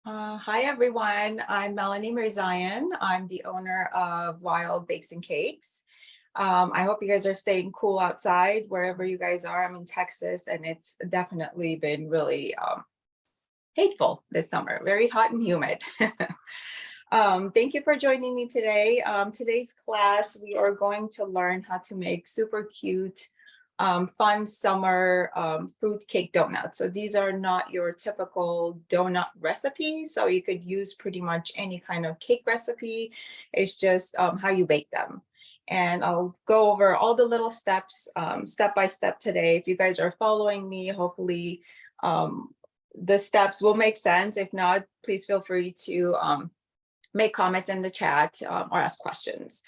Hi everyone, I'm Melanie Mirzayan. I'm the owner of Wild Bakes and Cakes. I hope you guys are staying cool outside wherever you guys are. I'm in Texas and it's definitely been really hateful this summer, very hot and humid. Thank you for joining me today. Today's class, we are going to learn how to make super cute fun summer fruit cake donuts. So these are not your typical donut recipes. So you could use pretty much any kind of cake recipe. It's just how you bake them. And I'll go over all the little steps step by step today. If you guys are following me, hopefully the steps will make sense. If not, please feel free to make comments in the chat or ask questions.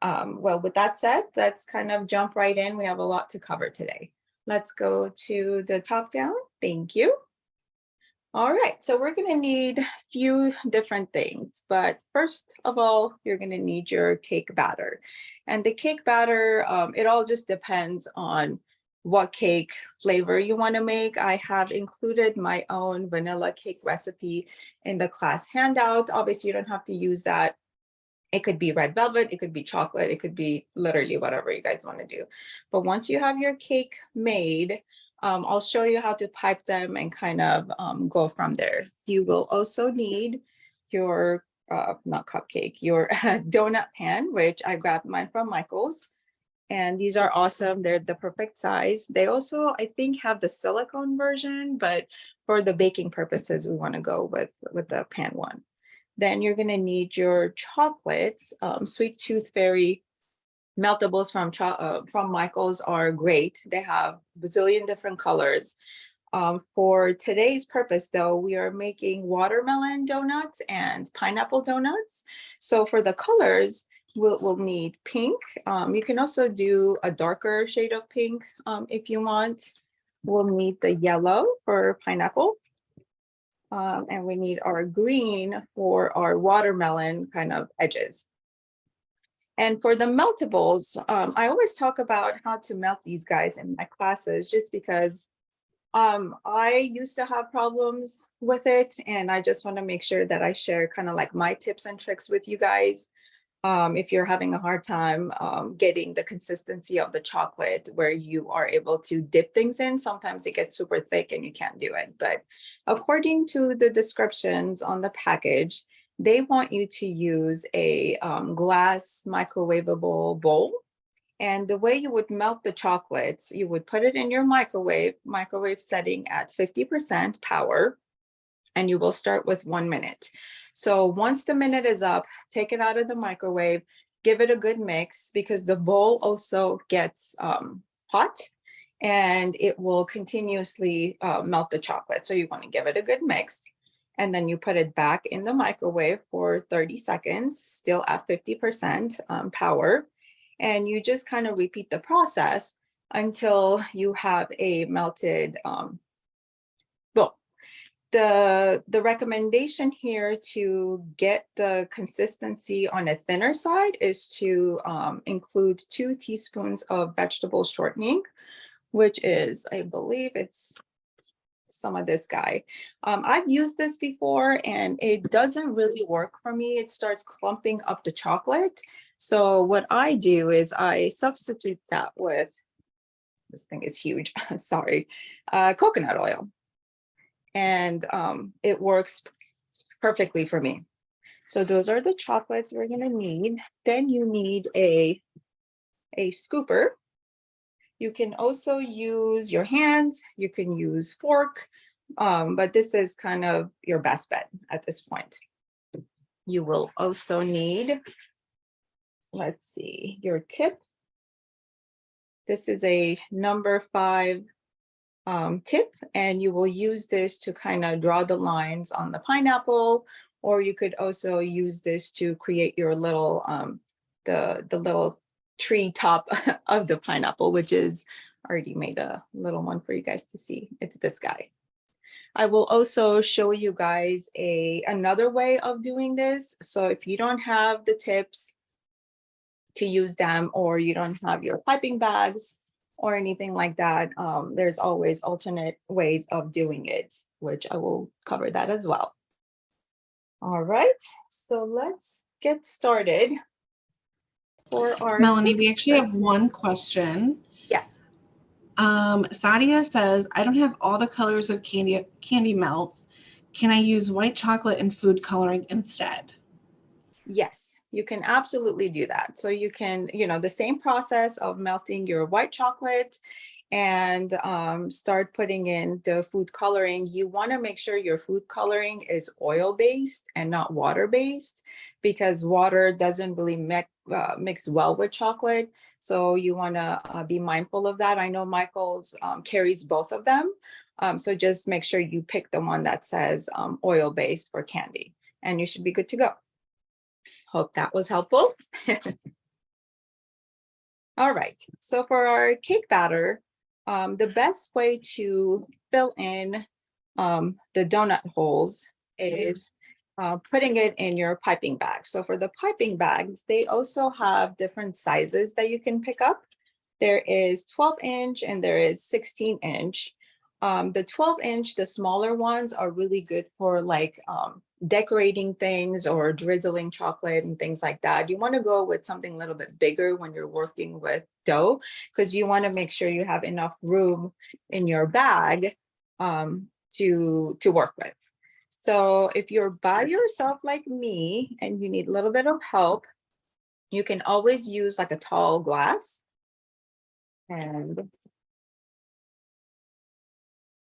Well, with that said, let's kind of jump right in. We have a lot to cover today. Let's go to the top down. Thank you. All right, so we're going to need a few different things, but first of all, you're going to need your cake batter. And the cake batter, it all just depends on what cake flavor you want to make. I have included my own vanilla cake recipe in the class handout. Obviously, you don't have to use that. It could be red velvet, it could be chocolate, it could be literally whatever you guys want to do. But once you have your cake made, I'll show you how to pipe them and kind of go from there. You will also need your, not cupcake, your donut pan, which I grabbed mine from Michael's. And these are awesome. They're the perfect size. They also, I think, have the silicone version, but for the baking purposes, we want to go with the pan one. Then you're going to need your chocolates. Sweet Tooth Fairy meltables from Michael's are great. They have a bazillion different colors. For today's purpose, though, we are making watermelon donuts and pineapple donuts. So for the colors, we'll need pink. You can also do a darker shade of pink if you want. We'll need the yellow for pineapple. And we need our green for our watermelon kind of edges. And for the meltables, I always talk about how to melt these guys in my classes just because I used to have problems with it. And I just want to make sure that I share kind of like my tips and tricks with you guys. If you're having a hard time getting the consistency of the chocolate where you are able to dip things in, sometimes it gets super thick and you can't do it. But according to the descriptions on the package, they want you to use a glass microwaveable bowl. And the way you would melt the chocolates, you would put it in your microwave setting at 50% power. And you will start with 1 minute. So once the minute is up, take it out of the microwave, give it a good mix because the bowl also gets hot and it will continuously melt the chocolate. So you want to give it a good mix. And then you put it back in the microwave for 30 seconds, still at 50% power. And you just kind of repeat the process until you have a melted bowl. The recommendation here to get the consistency on a thinner side is to include 2 teaspoons of vegetable shortening, which is, I believe it's some of this guy. I've used this before and it doesn't really work for me. It starts clumping up the chocolate. So what I do is I substitute that with, this thing is huge, sorry, coconut oil. And it works perfectly for me. So those are the chocolates we're gonna need. Then you need a scooper. You can also use your hands, you can use fork, but this is kind of your best bet at this point. You will also need, let's see, your tip. This is a number 5 tip, and you will use this to kind of draw the lines on the pineapple, or you could also use this to create your little the little tree top of the pineapple, which is already made a little one for you guys to see. It's this guy. I will also show you guys another way of doing this. So if you don't have the tips to use them, or you don't have your piping bags or anything like that, there's always alternate ways of doing it, which I will cover that as well. All right, so let's get started for our Melanie, we actually have one question. Yes. Sadia says, I don't have all the colors of candy melts. Can I use white chocolate and food coloring instead? Yes, you can absolutely do that. So you can, the same process of melting your white chocolate and start putting in the food coloring. You want to make sure your food coloring is oil-based and not water-based, because water doesn't really mix well with chocolate. So you want to be mindful of that. I know Michael's carries both of them. So just make sure you pick the one that says oil-based for candy, and you should be good to go. Hope that was helpful. All right, so for our cake batter, the best way to fill in the donut holes is putting it in your piping bag. So for the piping bags, they also have different sizes that you can pick up. There is 12-inch and there is 16-inch. The 12-inch, the smaller ones, are really good for like decorating things or drizzling chocolate and things like that. You want to go with something a little bit bigger when you're working with dough, because you want to make sure you have enough room in your bag to work with. So if you're by yourself like me and you need a little bit of help, you can always use like a tall glass and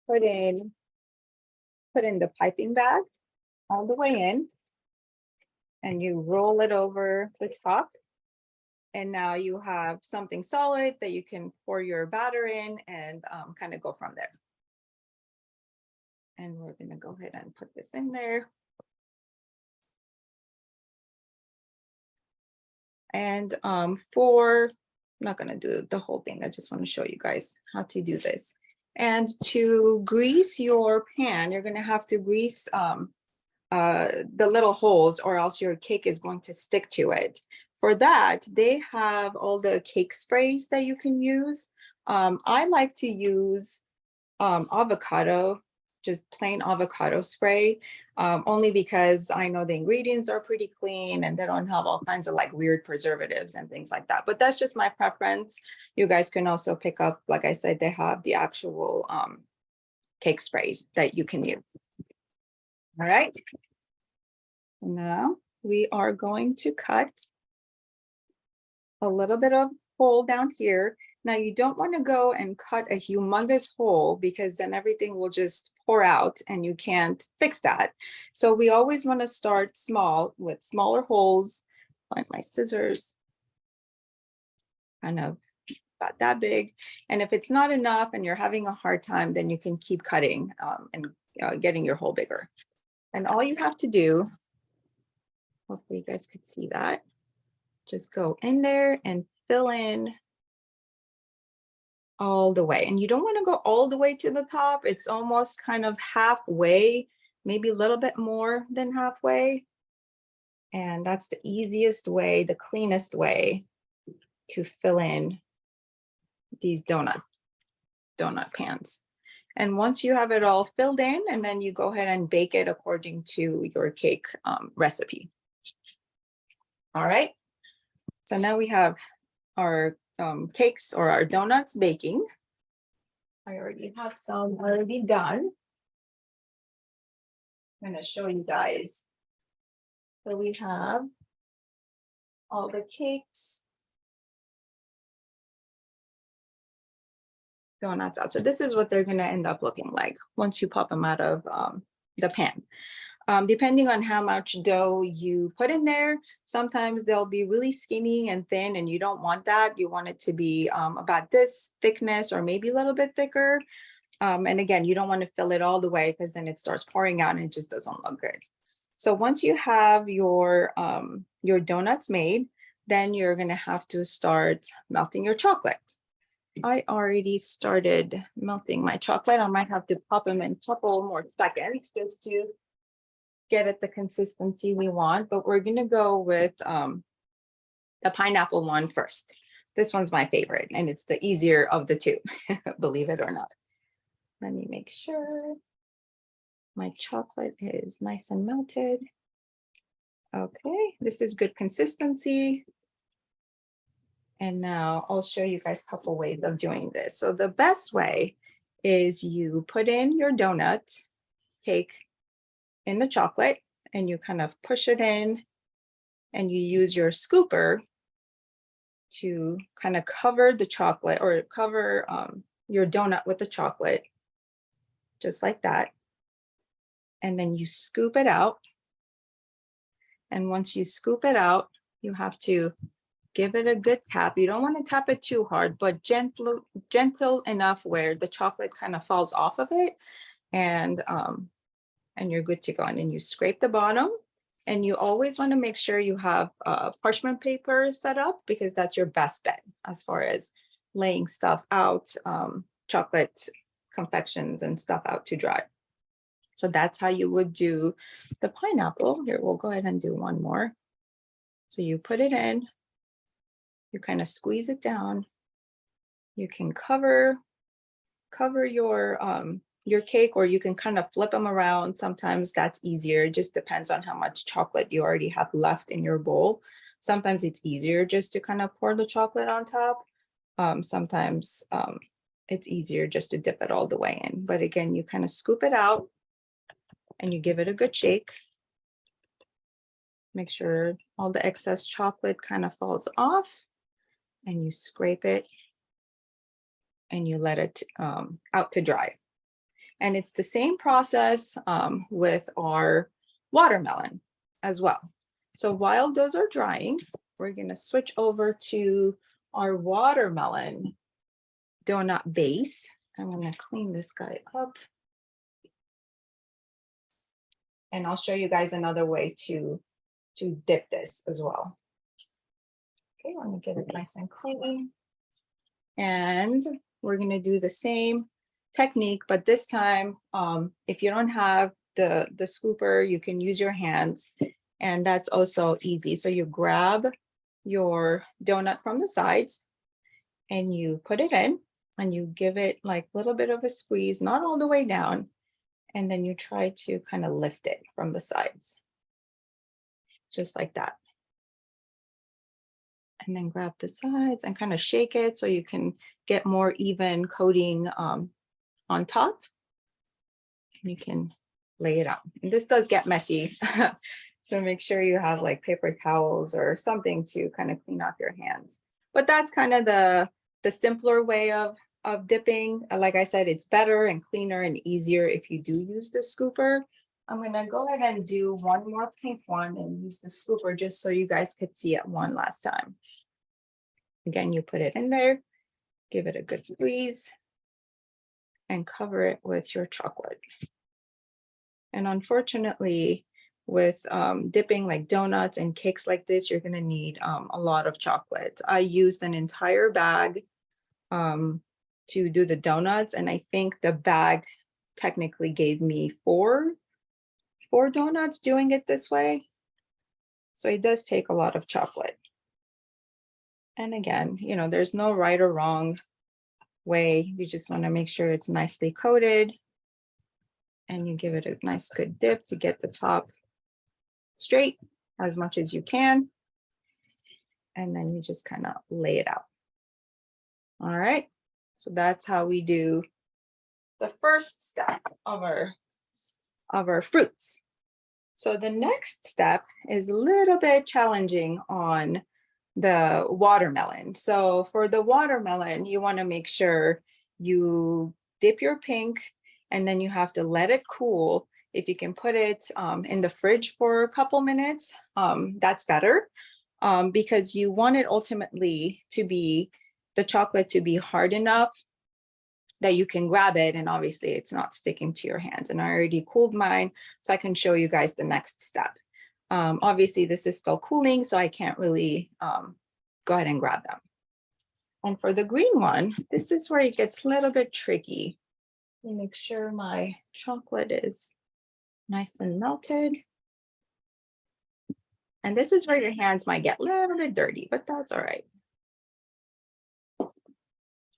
put in the piping bag all the way in, and you roll it over the top. And now you have something solid that you can pour your batter in and kind of go from there. And we're going to go ahead and put this in there. And I'm not going to do the whole thing. I just want to show you guys how to do this. And to grease your pan, you're going to have to grease the little holes, or else your cake is going to stick to it. For that, they have all the cake sprays that you can use. I like to use avocado, just plain avocado spray, only because I know the ingredients are pretty clean and they don't have all kinds of like weird preservatives and things like that. But that's just my preference. You guys can also pick up, like I said, they have the actual cake sprays that you can use. All right. Now we are going to cut a little bit of hole down here. Now you don't want to go and cut a humongous hole, because then everything will just pour out and you can't fix that. So we always want to start small with smaller holes. Find my scissors. Kind of about that big. And if it's not enough and you're having a hard time, then you can keep cutting and getting your hole bigger. And all you have to do, hopefully you guys could see that, just go in there and fill in all the way. And you don't want to go all the way to the top. It's almost kind of halfway, maybe a little bit more than halfway. And that's the easiest way, the cleanest way to fill in these donut pans. And once you have it all filled in, and then you go ahead and bake it according to your cake recipe. All right. So now we have our cakes or our donuts baking. I already have some already done. I'm going to show you guys. So we have all the cakes, donuts out. So this is what they're going to end up looking like once you pop them out of the pan. Depending on how much dough you put in there, sometimes they'll be really skinny and thin, and you don't want that. You want it to be about this thickness or maybe a little bit thicker. And again, you don't want to fill it all the way, because then it starts pouring out and it just doesn't look good. So once you have your donuts made, then you're going to have to start melting your chocolate. I already started melting my chocolate. I might have to pop them in a couple more seconds just to get it the consistency we want, but we're going to go with the pineapple one first. This one's my favorite, and it's the easier of the two, believe it or not. Let me make sure my chocolate is nice and melted. Okay, this is good consistency. And now I'll show you guys a couple ways of doing this. So the best way is you put in your donut cake in the chocolate and you kind of push it in and you use your scooper to kind of cover the chocolate or cover your donut with the chocolate, just like that. And then you scoop it out. And once you scoop it out, you have to give it a good tap. You don't want to tap it too hard, but gentle enough where the chocolate kind of falls off of it, and you're good to go. And then you scrape the bottom, and you always want to make sure you have parchment paper set up, because that's your best bet as far as laying stuff out, chocolate confections and stuff out to dry. So that's how you would do the pineapple. Here, we'll go ahead and do one more. So you put it in, you kind of squeeze it down. You can cover your cake, or you can kind of flip them around. Sometimes that's easier. It just depends on how much chocolate you already have left in your bowl. Sometimes it's easier just to kind of pour the chocolate on top. Sometimes it's easier just to dip it all the way in. But again, you kind of scoop it out and you give it a good shake. Make sure all the excess chocolate kind of falls off, and you scrape it and you let it out to dry. And it's the same process with our watermelon as well. So while those are drying, we're going to switch over to our watermelon donut base. I'm going to clean this guy up. And I'll show you guys another way to dip this as well. Okay, let me get it nice and clean. And we're going to do the same technique, but this time, if you don't have the scooper, you can use your hands, and that's also easy. So you grab your donut from the sides and you put it in, and you give it like a little bit of a squeeze, not all the way down, and then you try to kind of lift it from the sides, just like that. And then grab the sides and kind of shake it so you can get more even coating on top. And you can lay it out. And this does get messy. So make sure you have like paper towels or something to kind of clean off your hands. But that's kind of the simpler way of dipping. Like I said, it's better and cleaner and easier if you do use the scooper. I'm going to go ahead and do one more pink one and use the scooper just so you guys could see it one last time. Again, you put it in there, give it a good squeeze, and cover it with your chocolate. And unfortunately, with dipping like donuts and cakes like this, you're going to need a lot of chocolate. I used an entire bag to do the donuts, and I think the bag technically gave me four donuts doing it this way. So it does take a lot of chocolate. And again, you know, there's no right or wrong way. You just want to make sure it's nicely coated, and you give it a nice good dip to get the top straight as much as you can. And then you just kind of lay it out. All right. So that's how we do the first step of our fruits. So the next step is a little bit challenging on the watermelon. So for the watermelon, you want to make sure you dip your pink, and then you have to let it cool. If you can put it in the fridge for a couple minutes, that's better, because you want it ultimately to be, the chocolate to be hard enough that you can grab it, and obviously it's not sticking to your hands. And I already cooled mine, so I can show you guys the next step. Obviously this is still cooling, so I can't really go ahead and grab them. And for the green one, this is where it gets a little bit tricky. Let me make sure my chocolate is nice and melted. And this is where your hands might get a little bit dirty, but that's all right.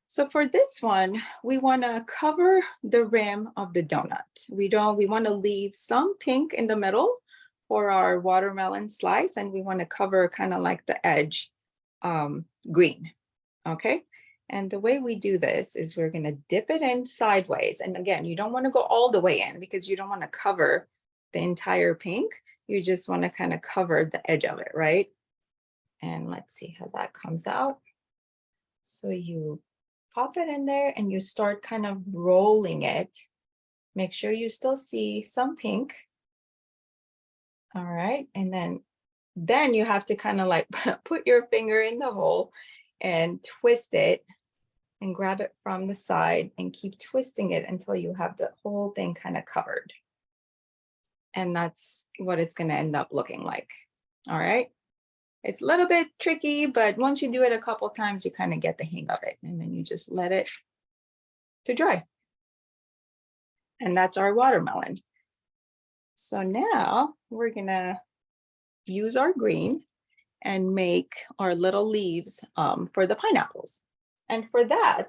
So for this one, we want to cover the rim of the donut. We want to leave some pink in the middle for our watermelon slice, and we want to cover kind of like the edge green. Okay. And the way we do this is we're going to dip it in sideways. And again, you don't want to go all the way in because you don't want to cover the entire pink. You just want to kind of cover the edge of it, right? And let's see how that comes out. So you pop it in there and you start kind of rolling it. Make sure you still see some pink. All right. And then you have to kind of like put your finger in the hole and twist it and grab it from the side and keep twisting it until you have the whole thing kind of covered. And that's what it's going to end up looking like. All right. It's a little bit tricky, but once you do it a couple times, you kind of get the hang of it. And then you just let it to dry. And that's our watermelon. So now we're going to use our green and make our little leaves for the pineapples. And for that,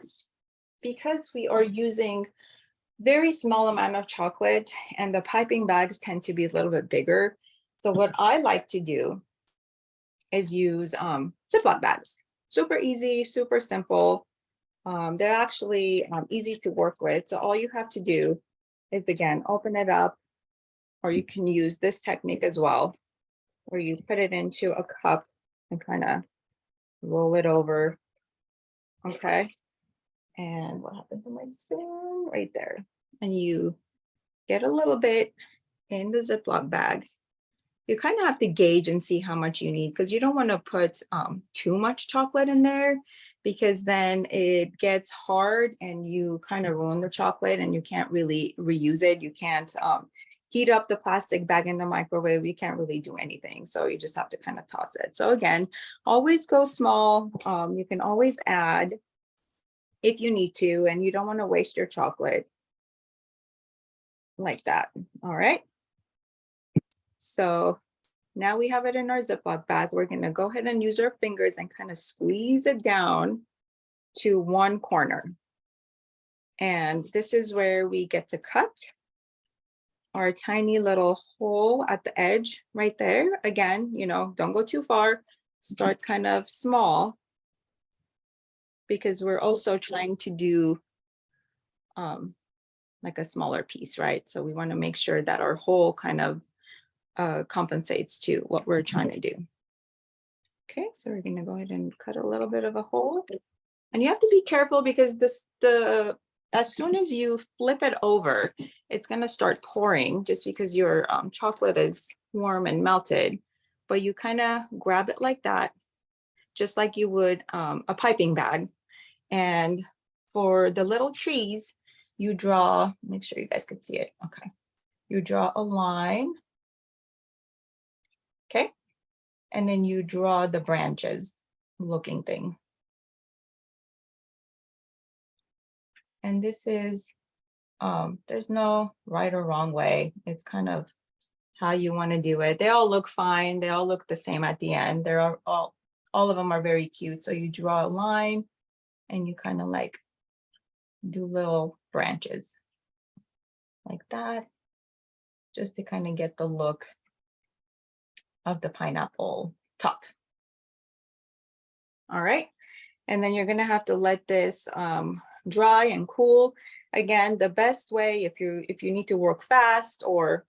because we are using very small amount of chocolate and the piping bags tend to be a little bit bigger. So what I like to do is use Ziploc bags. Super easy, super simple. They're actually easy to work with. So all you have to do is, again, open it up, or you can use this technique as well, where you put it into a cup and kind of roll it over. Okay. And what happened to my spoon? Right there. And you get a little bit in the Ziploc bag. You kind of have to gauge and see how much you need, because you don't want to put too much chocolate in there, because then it gets hard and you kind of ruin the chocolate and you can't really reuse it. You can't heat up the plastic bag in the microwave. You can't really do anything. So you just have to kind of toss it. So again, always go small. You can always add if you need to, and you don't want to waste your chocolate like that. All right. So now we have it in our Ziploc bag. We're going to go ahead and use our fingers and kind of squeeze it down to one corner. And this is where we get to cut our tiny little hole at the edge right there. Again, you know, don't go too far. Start kind of small, because we're also trying to do like a smaller piece, right? So we want to make sure that our hole kind of compensates to what we're trying to do. Okay, so we're going to go ahead and cut a little bit of a hole. And you have to be careful, because as soon as you flip it over, it's going to start pouring, just because your chocolate is warm and melted. But you kind of grab it like that, just like you would a piping bag. And for the little trees, you draw, make sure you guys can see it. Okay. You draw a line. Okay. And then you draw the branches looking thing. And this is, there's no right or wrong way. It's kind of how you want to do it. They all look fine. They all look the same at the end. They're all of them are very cute. So you draw a line and you kind of like do little branches like that, just to kind of get the look of the pineapple top. All right. And then you're going to have to let this dry and cool. Again, the best way, if you need to work fast, or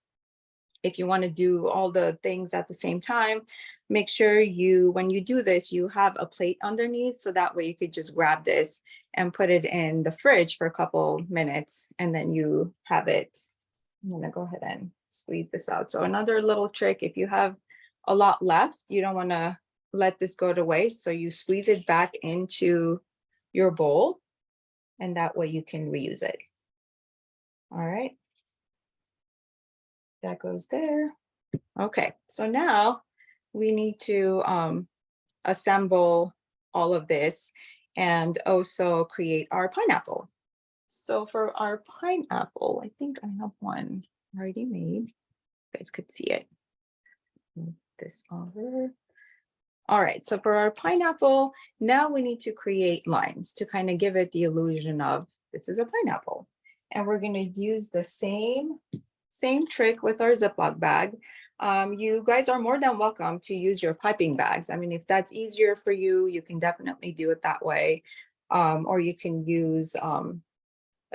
if you want to do all the things at the same time, make sure when you do this, you have a plate underneath, so that way you could just grab this and put it in the fridge for a couple minutes, and then you have it. I'm going to go ahead and squeeze this out. So another little trick, if you have a lot left, you don't want to let this go to waste, so you squeeze it back into your bowl, and that way you can reuse it. All right. That goes there. Okay, so now we need to assemble all of this and also create our pineapple. So for our pineapple, I think I have one already made. You guys could see it. Move this over. All right, so for our pineapple, now we need to create lines to kind of give it the illusion of this is a pineapple. And we're going to use the same trick with our Ziploc bag. you guys are more than welcome to use your piping bags. I mean, if that's easier for you, you can definitely do it that way. Or you can use a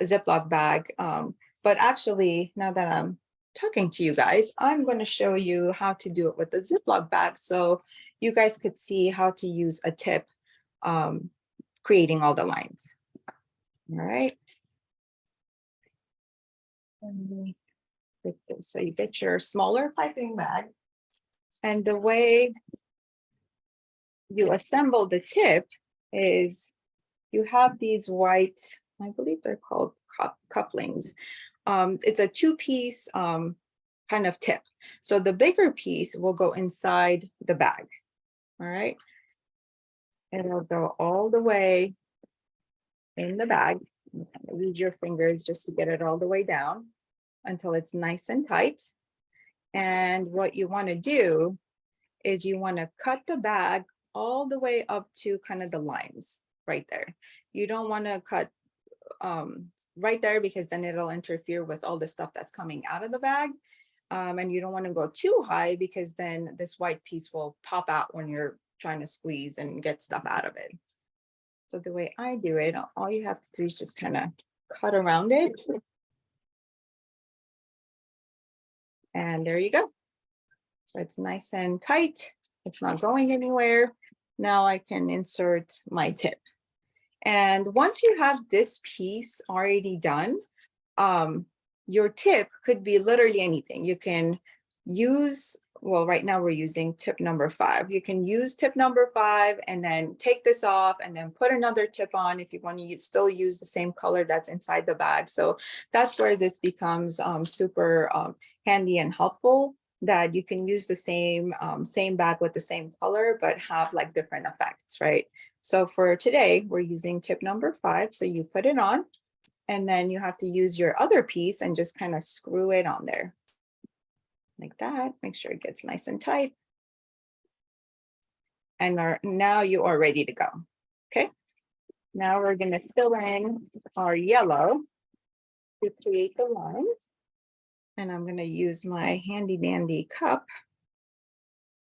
Ziploc bag. But actually, now that I'm talking to you guys, I'm going to show you how to do it with the Ziploc bag. So you guys could see how to use a tip creating all the lines. All right. So you get your smaller piping bag, and the way you assemble the tip is you have these white, I believe they're called couplings. It's a two-piece kind of tip. So the bigger piece will go inside the bag. All right. It'll go all the way in the bag. Use your fingers just to get it all the way down until it's nice and tight. And what you want to do is you want to cut the bag all the way up to kind of the lines right there. You don't want to cut right there because then it'll interfere with all the stuff that's coming out of the bag. And you don't want to go too high because then this white piece will pop out when you're trying to squeeze and get stuff out of it. So the way I do it, all you have to do is just kind of cut around it. And there you go. So it's nice and tight. It's not going anywhere. Now I can insert my tip. And once you have this piece already done, your tip could be literally anything. You can use, well, right now we're using tip number 5. You can use tip number 5 and then take this off and then put another tip on if you want to still use the same color that's inside the bag. So that's where this becomes super handy and helpful, that you can use the same bag with the same color, but have like different effects, right? So for today, we're using tip number 5. So you put it on, and then you have to use your other piece and just kind of screw it on there. Like that, make sure it gets nice and tight. And now you are ready to go, okay? Now we're gonna fill in our yellow to create the lines. And I'm gonna use my handy dandy cup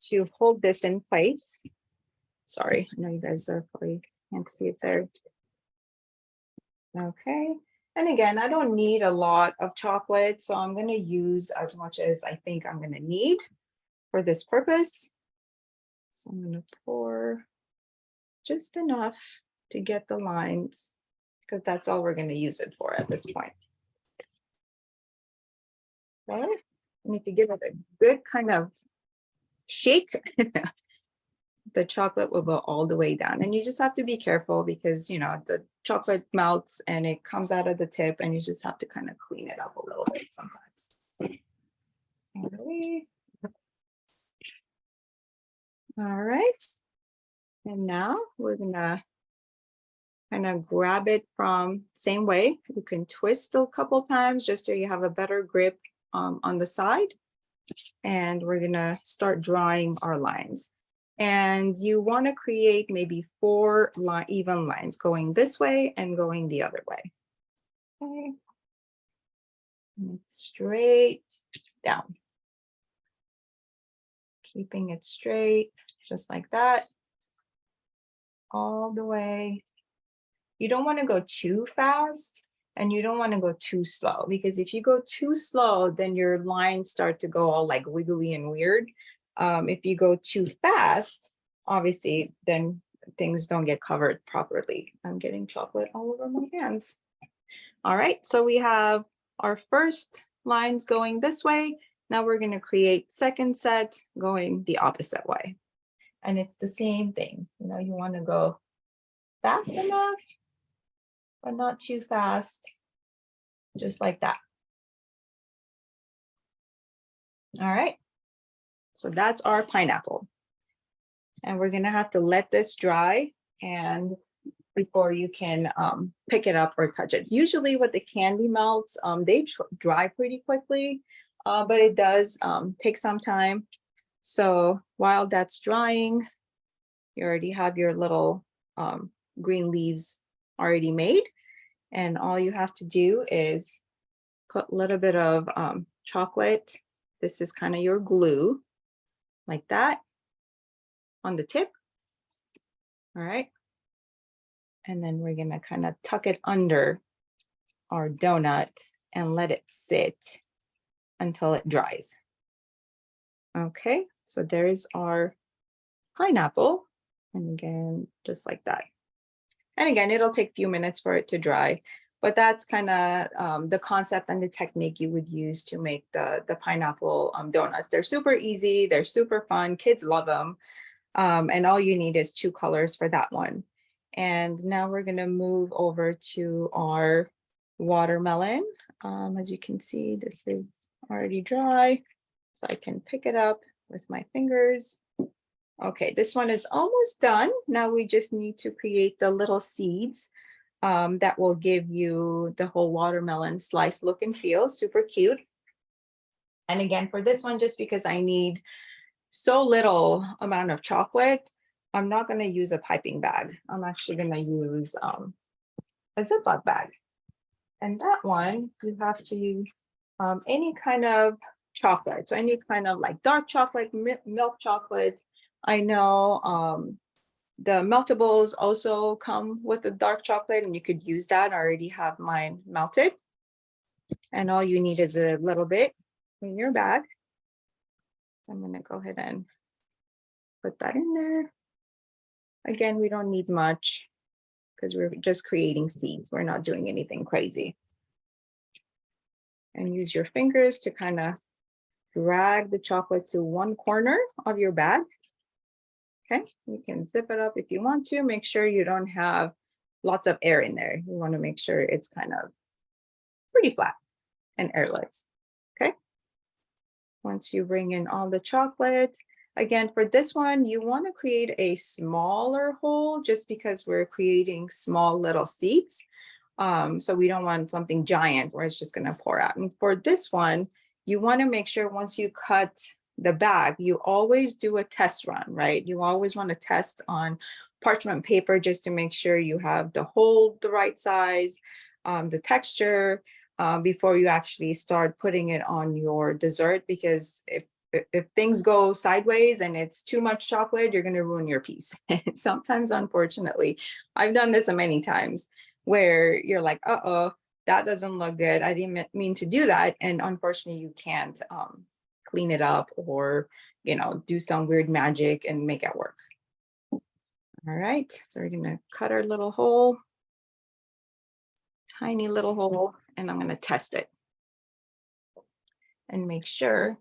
to hold this in place. Sorry, I know you guys are probably can't see it there. Okay, and again, I don't need a lot of chocolate, so I'm gonna use as much as I think I'm gonna need for this purpose. So I'm gonna pour just enough to get the lines, because that's all we're gonna use it for at this point. All right, and if you give it a good kind of shake, the chocolate will go all the way down. And you just have to be careful because, you know, the chocolate melts and it comes out of the tip, and you just have to kind of clean it up a little bit sometimes. All right. And now we're gonna kind of grab it from same way. You can twist a couple times just so you have a better grip on the side. And we're gonna start drawing our lines. And you want to create maybe 4 even lines going this way and going the other way. Okay. And it's straight down. Keeping it straight, just like that. All the way. You don't want to go too fast and you don't want to go too slow, because if you go too slow, then your lines start to go all like wiggly and weird. If you go too fast, obviously, then things don't get covered properly. I'm getting chocolate all over my hands. All right, so we have our first lines going this way. Now we're going to create second set going the opposite way. And it's the same thing. You know, you want to go fast enough, but not too fast, just like that. All right. So that's our pineapple. And we're gonna have to let this dry and before you can pick it up or touch it. Usually with the candy melts, they dry pretty quickly, but it does take some time. So while that's drying, you already have your little green leaves already made. And all you have to do is put a little bit of chocolate this is kind of your glue, like that, on the tip. All right. And then we're gonna kind of tuck it under our donut and let it sit until it dries. Okay, so there's our pineapple. And again, just like that. And again, it'll take a few minutes for it to dry, but that's kind of the concept and the technique you would use to make the pineapple donuts. They're super easy, they're super fun, kids love them. And all you need is 2 colors for that one. And now we're gonna move over to our watermelon. As you can see, this is already dry, so I can pick it up with my fingers. Okay, this one is almost done. Now we just need to create the little seeds that will give you the whole watermelon slice look and feel. Super cute. And again, for this one, just because I need so little amount of chocolate, I'm not going to use a piping bag. I'm actually going to use a Ziploc bag. And that one, you have to use any kind of chocolate. So any kind of like dark chocolate, milk chocolate. I know the Meltables also come with a dark chocolate, and you could use that. I already have mine melted. And all you need is a little bit in your bag. I'm going to go ahead and put that in there. Again, we don't need much because we're just creating seeds. We're not doing anything crazy. And use your fingers to kind of drag the chocolate to one corner of your bag. Okay, you can zip it up if you want to. Make sure you don't have lots of air in there. You want to make sure it's kind of pretty flat and airless. Okay. Once you bring in all the chocolate, again, for this one, you want to create a smaller hole just because we're creating small little seeds. So we don't want something giant where it's just going to pour out. And for this one, you want to make sure once you cut the bag, you always do a test run, right? You always want to test on parchment paper just to make sure you have the hole the right size, the texture, before you actually start putting it on your dessert. Because if things go sideways and it's too much chocolate, you're going to ruin your piece. Sometimes, unfortunately, I've done this many times where you're like, uh-oh, that doesn't look good. I didn't mean to do that. And unfortunately, you can't clean it up or, do some weird magic and make it work. All right, so we're gonna cut our little hole, tiny little hole, and I'm gonna test it and make sure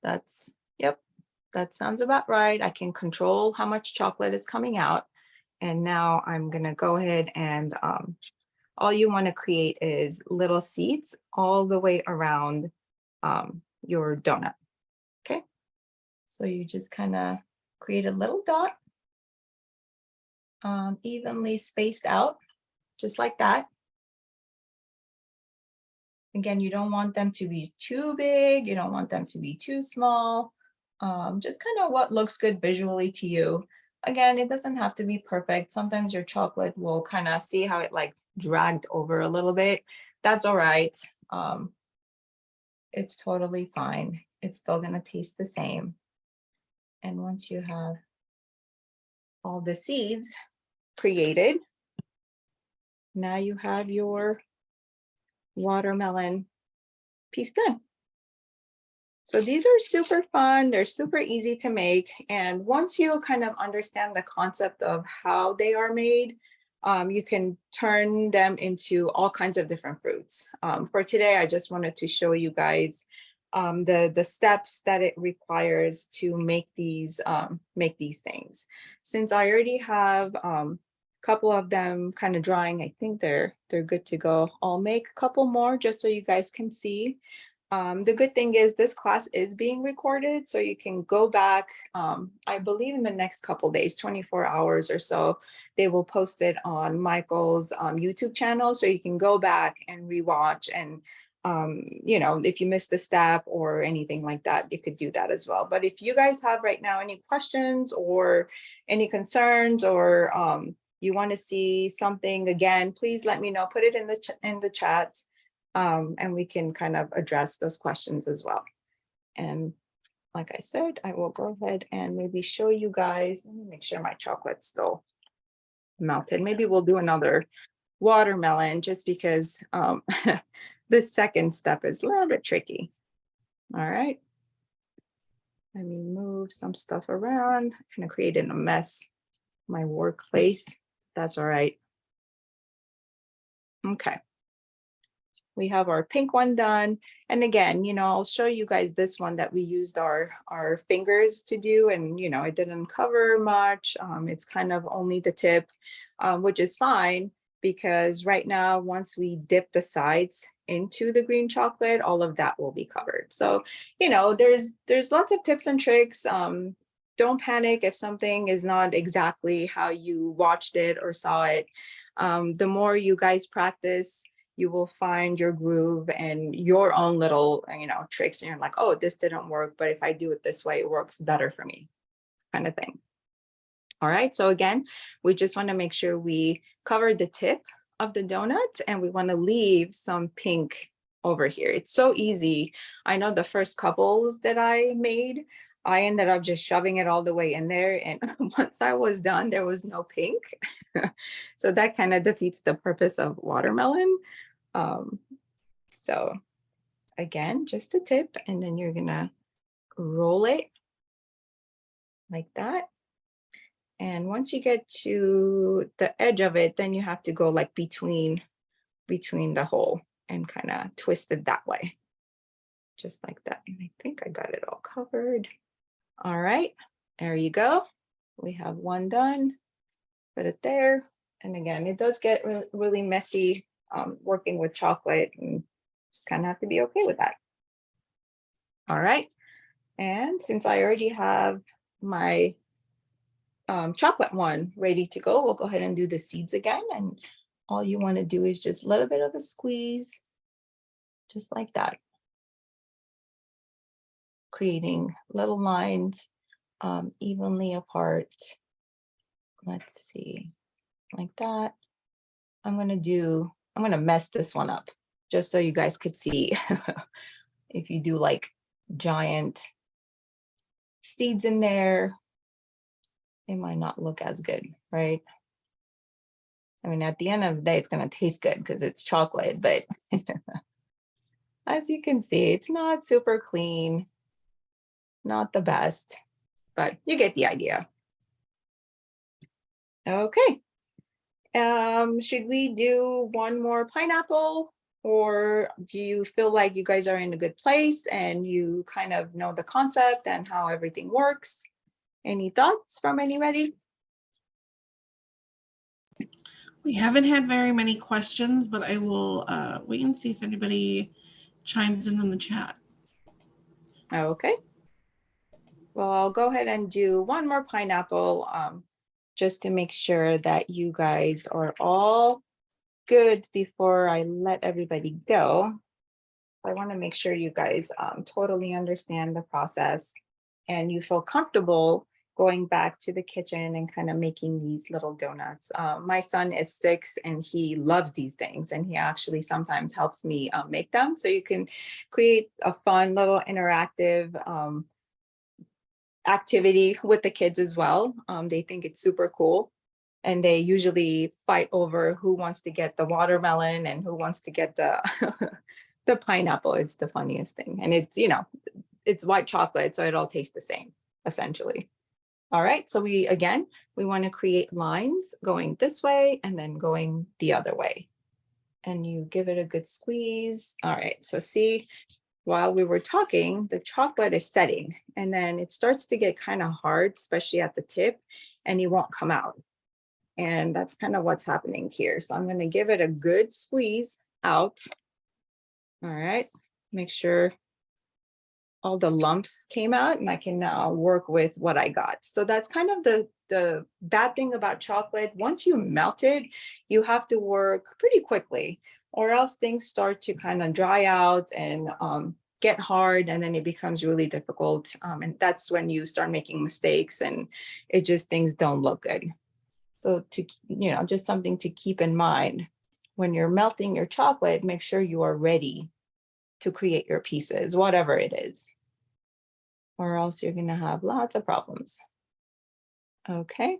that's, yep, that sounds about right. I can control how much chocolate is coming out. And now I'm gonna go ahead and all you wanna create is little seeds all the way around your donut. Okay, so you just kind of create a little dot, evenly spaced out, just like that. Again, you don't want them to be too big. You don't want them to be too small. Just kind of what looks good visually to you. Again, it doesn't have to be perfect. Sometimes your chocolate will kind of see how it like dragged over a little bit. That's all right. It's totally fine. It's still going to taste the same. And once you have all the seeds created, now you have your watermelon piece done. So these are super fun. They're super easy to make. And once you kind of understand the concept of how they are made, you can turn them into all kinds of different fruits. For today, I just wanted to show you guys the steps that it requires to make these things. Since I already have a couple of them kind of drying, I think they're good to go. I'll make a couple more just so you guys can see. The good thing is this class is being recorded, so you can go back, I believe in the next couple days, 24 hours or so, they will post it on Michael's YouTube channel, so you can go back and rewatch. And if you missed the step or anything like that, you could do that as well. But if you guys have right now any questions or any concerns, or you want to see something again, please let me know. Put it in the chat. And we can kind of address those questions as well. And like I said, I will go ahead and maybe show you guys. Let me make sure my chocolate's still melted. Maybe we'll do another watermelon just because the second step is a little bit tricky. All right. Let me move some stuff around. Kind of creating a mess in my workplace. That's all right. Okay. We have our pink one done. And again, I'll show you guys this one that we used our fingers to do. And, it didn't cover much. It's kind of only the tip, which is fine because right now, once we dip the sides into the green chocolate, all of that will be covered. So, there's lots of tips and tricks. Don't panic if something is not exactly how you watched it or saw it. The more you guys practice, you will find your groove and your own little, tricks. And you're like, oh, this didn't work, but if I do it this way, it works better for me, kind of thing. All right. So again, we just want to make sure we cover the tip of the donut and we want to leave some pink over here. It's so easy. I know the first couples that I made, I ended up just shoving it all the way in there. And once I was done, there was no pink. So that kind of defeats the purpose of watermelon. So again, just a tip, and then you're gonna roll it like that. And once you get to the edge of it, then you have to go like between the hole and kind of twist it that way, just like that. And I think I got it all covered. All right, there you go. We have one done. Put it there. And again, it does get really messy working with chocolate, and just kind of have to be okay with that. All right. And since I already have my chocolate one ready to go, we'll go ahead and do the seeds again. And all you want to do is just a little bit of a squeeze, just like that. Creating little lines evenly apart. Let's see, like that. I'm going to mess this one up just so you guys could see if you do like giant seeds in there, it might not look as good, right? I mean, at the end of the day, it's going to taste good because it's chocolate, but as you can see, it's not super clean, not the best, but you get the idea. Okay. Should we do one more pineapple, or do you feel like you guys are in a good place and you kind of know the concept and how everything works? Any thoughts from anybody? We haven't had very many questions, but I will wait and see if anybody chimes in the chat. Okay. Well, I'll go ahead and do one more pineapple just to make sure that you guys are all good before I let everybody go. I want to make sure you guys totally understand the process and you feel comfortable going back to the kitchen and kind of making these little donuts. My son is 6 and he loves these things, and he actually sometimes helps me make them. So you can create a fun little interactive activity with the kids as well. They think it's super cool. And they usually fight over who wants to get the watermelon and who wants to get the the pineapple. It's the funniest thing. And it's, it's white chocolate, so it all tastes the same, essentially. All right, so we want to create lines going this way and then going the other way. And you give it a good squeeze. All right, so see, while we were talking, the chocolate is setting, and then it starts to get kind of hard, especially at the tip, and it won't come out. And that's kind of what's happening here. So I'm going to give it a good squeeze out. All right, make sure all the lumps came out, and I can now work with what I got. So that's kind of the bad thing about chocolate. Once you melt it, you have to work pretty quickly, or else things start to kind of dry out and get hard, and then it becomes really difficult. And that's when you start making mistakes, and things don't look good. So just something to keep in mind when you're melting your chocolate, make sure you are ready to create your pieces, whatever it is. or else you're gonna have lots of problems. Okay.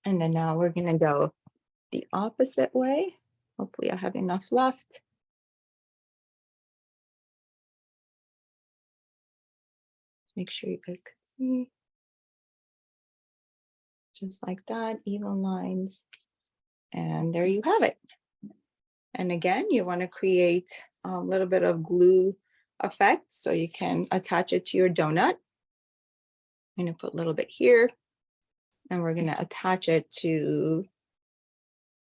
And then now we're gonna go the opposite way. Hopefully I have enough left. Make sure you guys can see. Just like that, even lines. And there you have it. And again, you want to create a little bit of glue effect so you can attach it to your donut. I'm going to put a little bit here, and we're going to attach it to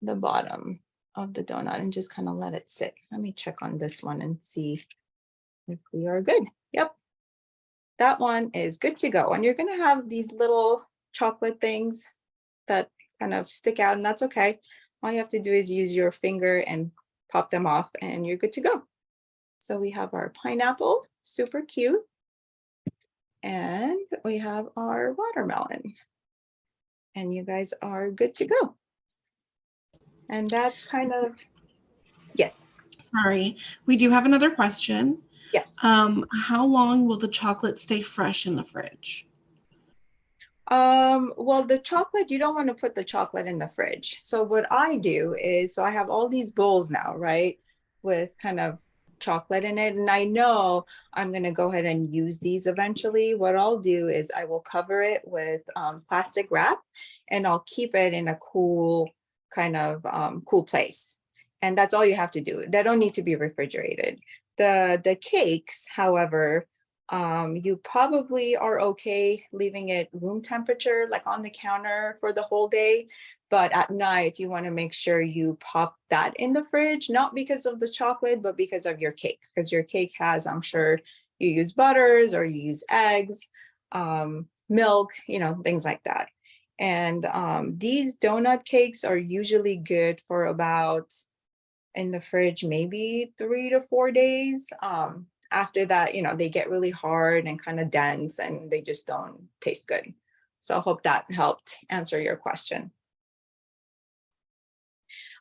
the bottom of the donut and just kind of let it sit. Let me check on this one and see if we are good. Yep, that one is good to go. And you're going to have these little chocolate things that kind of stick out, and that's okay. All you have to do is use your finger and pop them off and you're good to go. So we have our pineapple, super cute. And we have our watermelon. And you guys are good to go. And that's kind of, yes. Sorry, we do have another question. Yes. How long will the chocolate stay fresh in the fridge? Well, the chocolate, you don't want to put the chocolate in the fridge. So what I do is, so I have all these bowls now, right, with kind of chocolate in it. And I know I'm going to go ahead and use these eventually. What I'll do is I will cover it with plastic wrap, and I'll keep it in a cool kind of cool place. And that's all you have to do. They don't need to be refrigerated. The cakes, however, you probably are okay leaving it room temperature, like on the counter for the whole day. But at night, you want to make sure you pop that in the fridge, not because of the chocolate, but because of your cake. Because your cake has, I'm sure you use butters or you use eggs, milk, things like that. And these donut cakes are usually good for about, in the fridge, maybe 3 to 4 days. After that, they get really hard and kind of dense and they just don't taste good. So I hope that helped answer your question.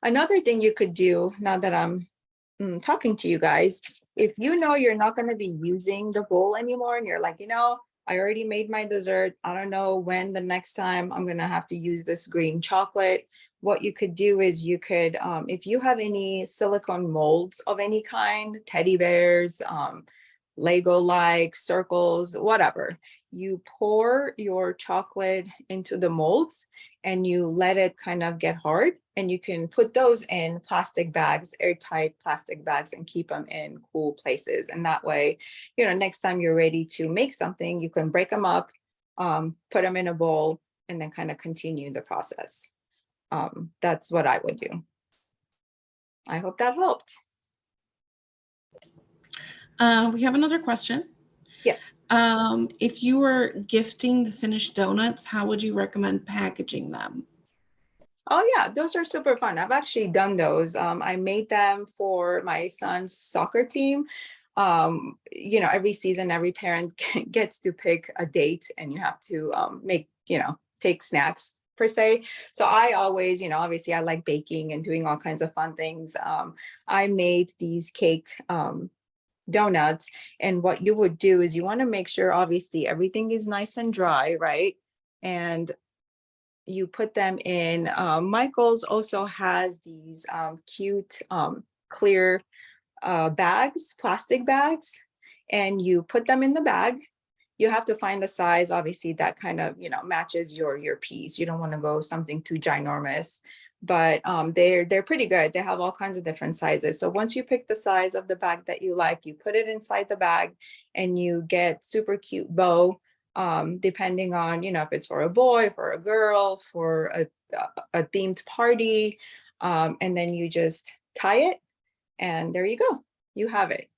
Another thing you could do, now that I'm talking to you guys, if you know you're not going to be using the bowl anymore and you're like, I already made my dessert, I don't know when the next time I'm going to have to use this green chocolate, what you could do is you could, if you have any silicone molds of any kind, teddy bears, Lego-like circles, whatever, you pour your chocolate into the molds and you let it kind of get hard, and you can put those in plastic bags, airtight plastic bags, and keep them in cool places. And that way, next time you're ready to make something, you can break them up, put them in a bowl, and then kind of continue the process. That's what I would do. I hope that helped. We have another question. Yes. If you were gifting the finished donuts, how would you recommend packaging them? Oh yeah, those are super fun. I've actually done those. I made them for my son's soccer team. Every season, every parent gets to pick a date and you have to take snacks per se. So I always, obviously I like baking and doing all kinds of fun things. I made these cake donuts, and what you would do is you want to make sure obviously everything is nice and dry, right? And you put them in, Michael's also has these cute clear bags, plastic bags, and you put them in the bag. You have to find the size, obviously, that kind of, matches your piece. You don't want to go something too ginormous, but they're pretty good. They have all kinds of different sizes. So once you pick the size of the bag that you like, you put it inside the bag and you get super cute bow, depending on, if it's for a boy, for a girl, for a themed party, and then you just tie it and there you go. You have it.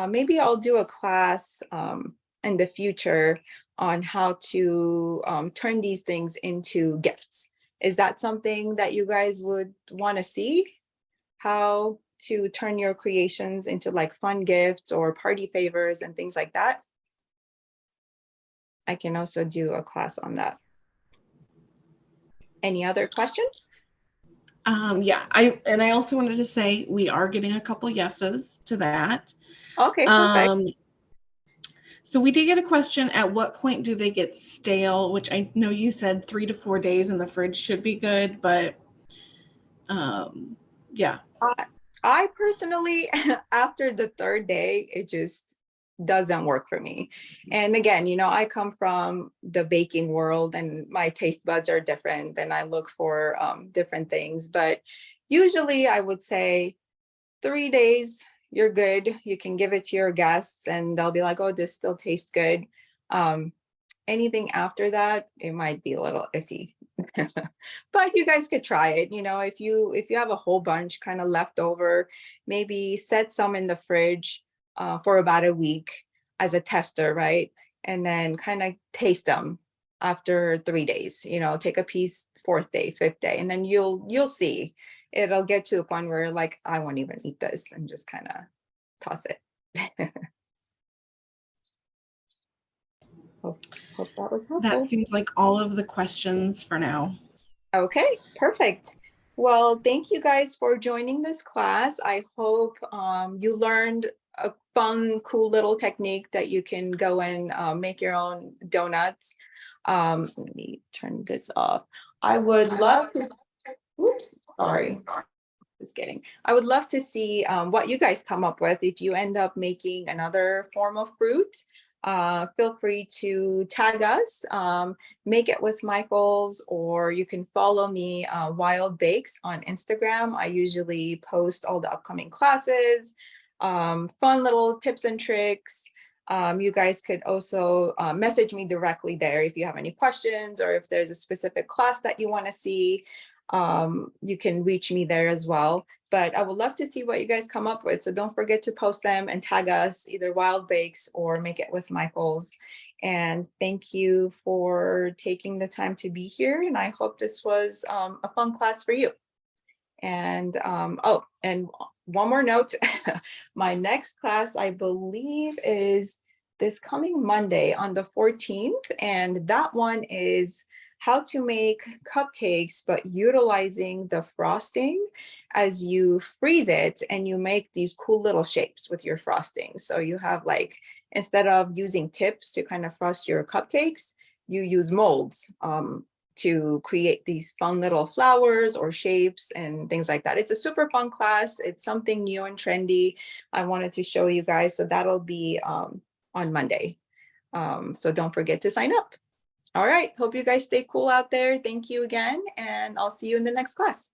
Maybe I'll do a class in the future on how to turn these things into gifts. Is that something that you guys would want to see? How to turn your creations into like fun gifts or party favors and things like that? I can also do a class on that. Any other questions? Yeah, I also wanted to say we are getting a couple yeses to that. Okay, perfect. So we did get a question, at what point do they get stale? Which I know you said 3 to 4 days in the fridge should be good, but yeah. I personally, after the third day, it just doesn't work for me. And again, you know, I come from the baking world and my taste buds are different and I look for different things. But usually I would say 3 days, you're good. You can give it to your guests and they'll be like, oh, this still tastes good. Anything after that, it might be a little iffy. But you guys could try it. You know, if you have a whole bunch kind of left over, maybe set some in the fridge for about a week as a tester, right? And then kind of taste them after 3 days. You know, take a piece fourth day, fifth day, and then you'll see. It'll get to a point where like, I won't even eat this and just kind of toss it. Hope that was helpful. That seems like all of the questions for now. Okay, perfect. Well, thank you guys for joining this class. I hope you learned a fun, cool little technique that you can go and make your own donuts. Let me turn this off. I would love to, oops, sorry. Just kidding. I would love to see what you guys come up with if you end up making another form of fruit. Feel free to tag us, Make It with Michaels, or you can follow me, Wild Bakes, on Instagram. I usually post all the upcoming classes, fun little tips and tricks. You guys could also message me directly there if you have any questions or if there's a specific class that you want to see. You can reach me there as well. But I would love to see what you guys come up with. So don't forget to post them and tag us, either Wild Bakes or Make It with Michaels. And thank you for taking the time to be here. And I hope this was a fun class for you. And oh, and one more note, my next class, I believe, is this coming Monday on the 14th. And that one is how to make cupcakes, but utilizing the frosting as you freeze it and you make these cool little shapes with your frosting. So you have, like, instead of using tips to kind of frost your cupcakes, you use molds to create these fun little flowers or shapes and things like that. It's a super fun class. It's something new and trendy. I wanted to show you guys. So that'll be on Monday. So don't forget to sign up. All right. Hope you guys stay cool out there. Thank you again. And I'll see you in the next class.